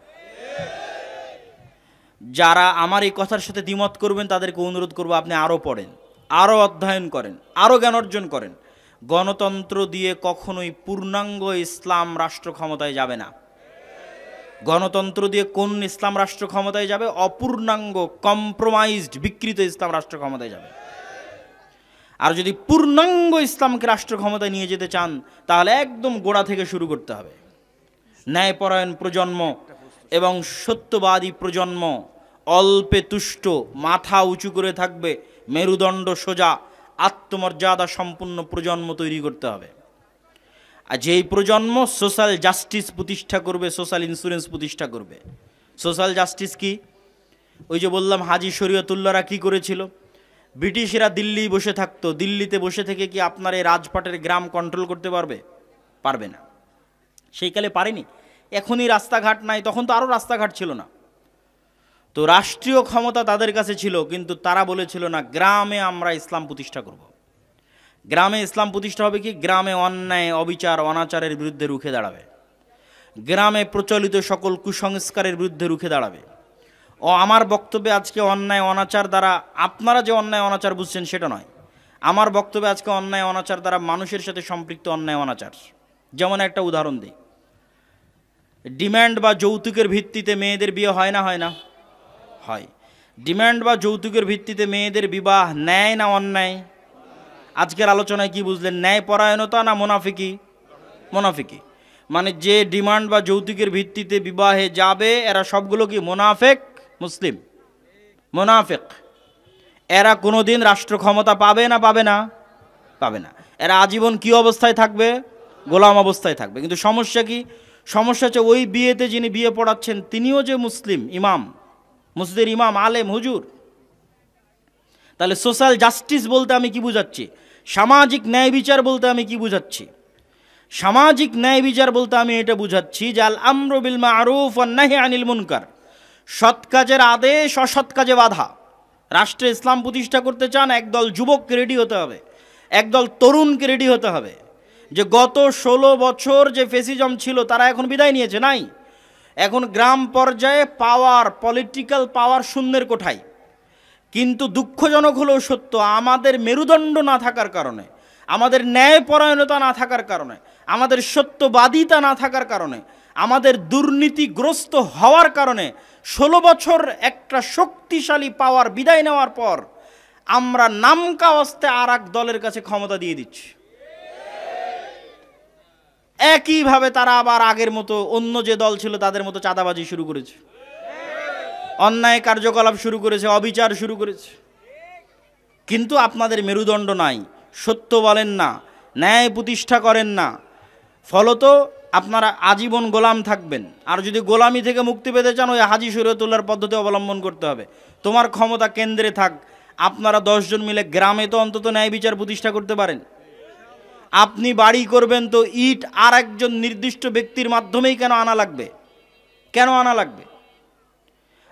যারা আমার এই কথার সাথে দ্বিমত করবেন তাদেরকে অনুরোধ করবো আপনি আরও পড়েন, আরও অধ্যয়ন করেন, আরও জ্ঞান অর্জন করেন। গণতন্ত্র দিয়ে কখনোই পূর্ণাঙ্গ ইসলাম রাষ্ট্র ক্ষমতায় যাবে না। গণতন্ত্র দিয়ে কোন ইসলাম রাষ্ট্র ক্ষমতায় যাবে? অপূর্ণাঙ্গ, কম্প্রোমাইজড, বিকৃত ইসলাম রাষ্ট্র ক্ষমতায় যাবে। আর যদি পূর্ণাঙ্গ ইসলামকে রাষ্ট্র ক্ষমতায় নিয়ে যেতে চান তাহলে একদম গোড়া থেকে শুরু করতে হবে। ন্যায়পরায়ণ প্রজন্ম এবং সত্যবাদী প্রজন্ম, অল্পে তুষ্ট, মাথা উঁচু করে থাকবে, মেরুদণ্ড সোজা, আত্মমর্যাদা সম্পূর্ণ প্রজন্ম তৈরি করতে হবে। আর যেই প্রজন্ম সোশ্যাল জাস্টিস প্রতিষ্ঠা করবে, সোশ্যাল ইন্স্যুরেন্স প্রতিষ্ঠা করবে। সোশ্যাল জাস্টিস কি? ওই যে বললাম হাজি শরীয়তুল্লাহরা কি করেছিল? ব্রিটিশরা দিল্লি বসে থাকতো, দিল্লিতে বসে থেকে কি আপনার এই রাজপাটের গ্রাম কন্ট্রোল করতে পারবে? পারবে না। সেই কালে পারেনি। এখনই রাস্তাঘাট নাই, তখন তো আরও রাস্তাঘাট ছিল না। তো রাষ্ট্রীয় ক্ষমতা তাদের কাছে ছিল, কিন্তু তারা বলেছিল না, গ্রামে আমরা ইসলাম প্রতিষ্ঠা করব। গ্রামে ইসলাম প্রতিষ্ঠা হবে কি? গ্রামে অন্যায়, অবিচার, অনাচারের বিরুদ্ধে রুখে দাঁড়াবে। গ্রামে প্রচলিত সকল কুসংস্কারের বিরুদ্ধে রুখে দাঁড়াবে। ও আমার বক্তব্যে আজকে অন্যায় অনাচার দ্বারা আপনারা যে অন্যায় অনাচার বুঝছেন সেটা নয়। আমার বক্তব্যে আজকে অন্যায় অনাচার দ্বারা মানুষের সাথে সম্পৃক্ত অন্যায় অনাচার। যেমন একটা উদাহরণ দিই, ডিম্যান্ড বা যৌতুকের ভিত্তিতে মেয়েদের বিয়ে হয় না? হয় না? হয়। ডিম্যান্ড বা যৌতুকের ভিত্তিতে মেয়েদের বিবাহ ন্যায় না অন্যায়? আজকের আলোচনায় কি বুঝলেন? ন্যায় পরায়ণতা না মুনাফিকি? মুনাফিকি। মানে যে ডিমান্ড বা যৌতুকের ভিত্তিতে বিবাহে যাবে এরা সবগুলো কি মুনাফিক? মুসলিম মুনাফিক। এরা কোনোদিন রাষ্ট্র ক্ষমতা পাবে না? পাবে না? পাবে না। এরা আজীবন কি অবস্থায় থাকবে? গোলাম অবস্থায় থাকবে। কিন্তু সমস্যা কি? সমস্যা হচ্ছে ওই বিয়েতে যিনি বিয়ে পড়াচ্ছেন তিনিও যে মুসলিম, ইমাম, মসজিদের ইমাম, আলেম, হুজুর। তাহলে সোশ্যাল জাস্টিস বলতে আমি কি বুঝাচ্ছি? সামাজিক ন্যায় বিচার বলতে আমি কি বুঝাচ্ছি? সামাজিক ন্যায় বিচার বলতে আমি এটা বুঝাচ্ছি যে আল আমরু বিল মারুফ ওয়ান নাহি আনিল মুনকার, সৎ কাজের আদেশ, অসৎ কাজে বাধা। রাষ্ট্রে ইসলাম প্রতিষ্ঠা করতে চান, একদল যুবককে রেডি হতে হবে, একদল তরুণকে রেডি হতে হবে। যে গত 16 বছর যে ফেসিজম ছিল তারা এখন বিদায় নিয়েছে, নাই। এখন গ্রাম পর্যায়ে পাওয়ার, পলিটিক্যাল পাওয়ার শূন্যের কোঠায়। কিন্তু দুঃখজনক হলেও সত্য, আমাদের মেরুদণ্ড না থাকার কারণে, আমাদের ন্যায়পরায়ণতা না থাকার কারণে, আমাদের সত্যবাদিতা না থাকার কারণে, আমাদের দুর্নীতিগ্রস্ত হওয়ার কারণে 16 বছর একটা শক্তিশালী পাওয়ার বিদায় নেওয়ার পর আমরা নামকা অবস্থায় আর এক দলের কাছে ক্ষমতা দিয়ে দিচ্ছি। একইভাবে তারা আবার আগের মতো অন্য যে দল ছিল তাদের মতো চাঁদাবাজি শুরু করেছে, অন্যায় কার্যকলাপ শুরু করেছে, অবিচার শুরু করেছে। কিন্তু আপনাদের মেরুদণ্ড নাই, সত্য বলেন না, ন্যায় প্রতিষ্ঠা করেন না, ফলত আপনারা আজীবন গোলাম থাকবেন। আর যদি গোলামি থেকে মুক্তি পেতে চান ওই হাজি শরীয়তুল্লাহর পদ্ধতি অবলম্বন করতে হবে। তোমার ক্ষমতা কেন্দ্রে থাক, আপনারা 10 জন মিলে গ্রামে তো অন্তত ন্যায় বিচার প্রতিষ্ঠা করতে পারেন। আপনি বাড়ি করবেন তো ইট আর একজন নির্দিষ্ট ব্যক্তির মাধ্যমেই কেন আনা লাগবে? কেন আনা লাগবে?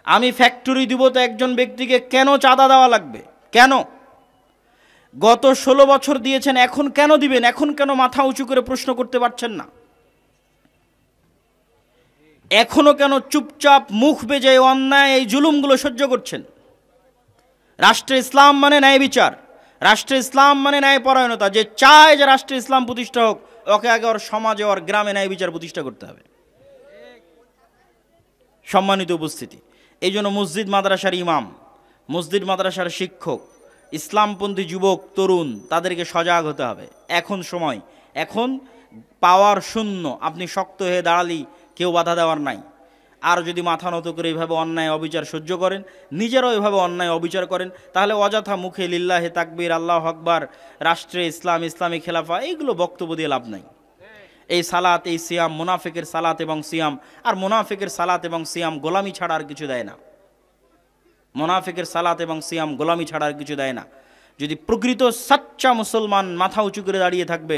আমি ফ্যাক্টরি দিব তো একজন ব্যক্তিকে কেন চাঁদা দেওয়া লাগবে? কেন? গত 16 বছর দিয়েছেন, এখন কেন দিবেন? এখন কেন মাথা উঁচু করে প্রশ্ন করতে পারছেন না? এখনো কেন চুপচাপ মুখ বেজে অন্যায় এই জুলুমগুলো সহ্য করছেন? রাষ্ট্রে ইসলাম মানে ন্যায় বিচার, রাষ্ট্রে ইসলাম মানে ন্যায় পরায়ণতা। যে চায় যে রাষ্ট্রে ইসলাম প্রতিষ্ঠা হোক, ওকে আগে ওর সমাজে, ওর গ্রামে ন্যায় বিচার প্রতিষ্ঠা করতে হবে। সম্মানিত উপস্থিতি, এই জন্য মসজিদ মাদ্রাসার ইমাম, মসজিদ মাদ্রাসার শিক্ষক, ইসলামপন্থী যুবক তরুণ, তাদেরকে সজাগ হতে হবে। এখন সময়, এখন পাওয়ার শূন্য, আপনি শক্ত হয়ে দাঁড়ালেই কেউ বাধা দেওয়ার নাই। আর যদি মাথা নত করে এইভাবে অন্যায় অবিচার সহ্য করেন, নিজেরাও এইভাবে অন্যায় অবিচার করেন, তাহলে অযথা মুখে লিল্লাহে তাকবীর, আল্লাহু আকবার, রাষ্ট্রে ইসলাম, ইসলামী খেলাফা, এইগুলো বক্তব্য দিয়ে লাভ নাই। এই সালাত, এই সিয়াম মুনাফিকের সালাত এবং সিয়াম। আর মুনাফিকের সালাত এবং সিয়াম গোলামি ছাড়া আর কিছু দেয় না। মুনাফিকের সালাত এবং সিয়াম গোলামি ছাড়া আর কিছু দেয় না। যদি প্রকৃত সাচ্চা মুসলমান মাথা উঁচু করে দাঁড়িয়ে থাকবে,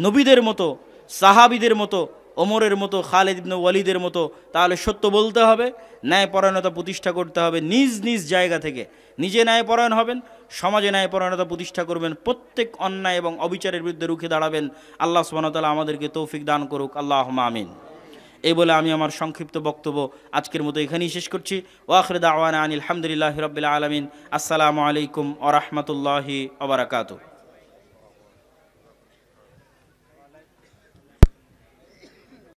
নবীদের মতো, সাহাবীদের মতো, ওমরের মতো, খালিদ ইবনে ওয়ালিদের মতো, তাহলে সত্য বলতে হবে, ন্যায়পরায়ণতা প্রতিষ্ঠা করতে হবে। নিজ নিজ জায়গা থেকে নিজে ন্যায়পরায়ণ হবেন, সমাজে ন্যায়পরায়ণতা প্রতিষ্ঠা করবেন, প্রত্যেক অন্যায় এবং অবিচারের বিরুদ্ধে রুখে দাঁড়াবেন। আল্লাহ সুবহানাহু ওয়া তাআলা আমাদেরকে তৌফিক দান করুক, আল্লাহুম্মা আমিন। এই বলে আমি আমার সংক্ষিপ্ত বক্তব্য আজকের মতো এখানেই শেষ করছি। ওয়া আখিরু দাওয়ানা আনিল হামদুলিল্লাহি রাব্বিল আলামিন। আসসালামু আলাইকুম ওয়া রাহমাতুল্লাহি ওয়া বারাকাতুহু।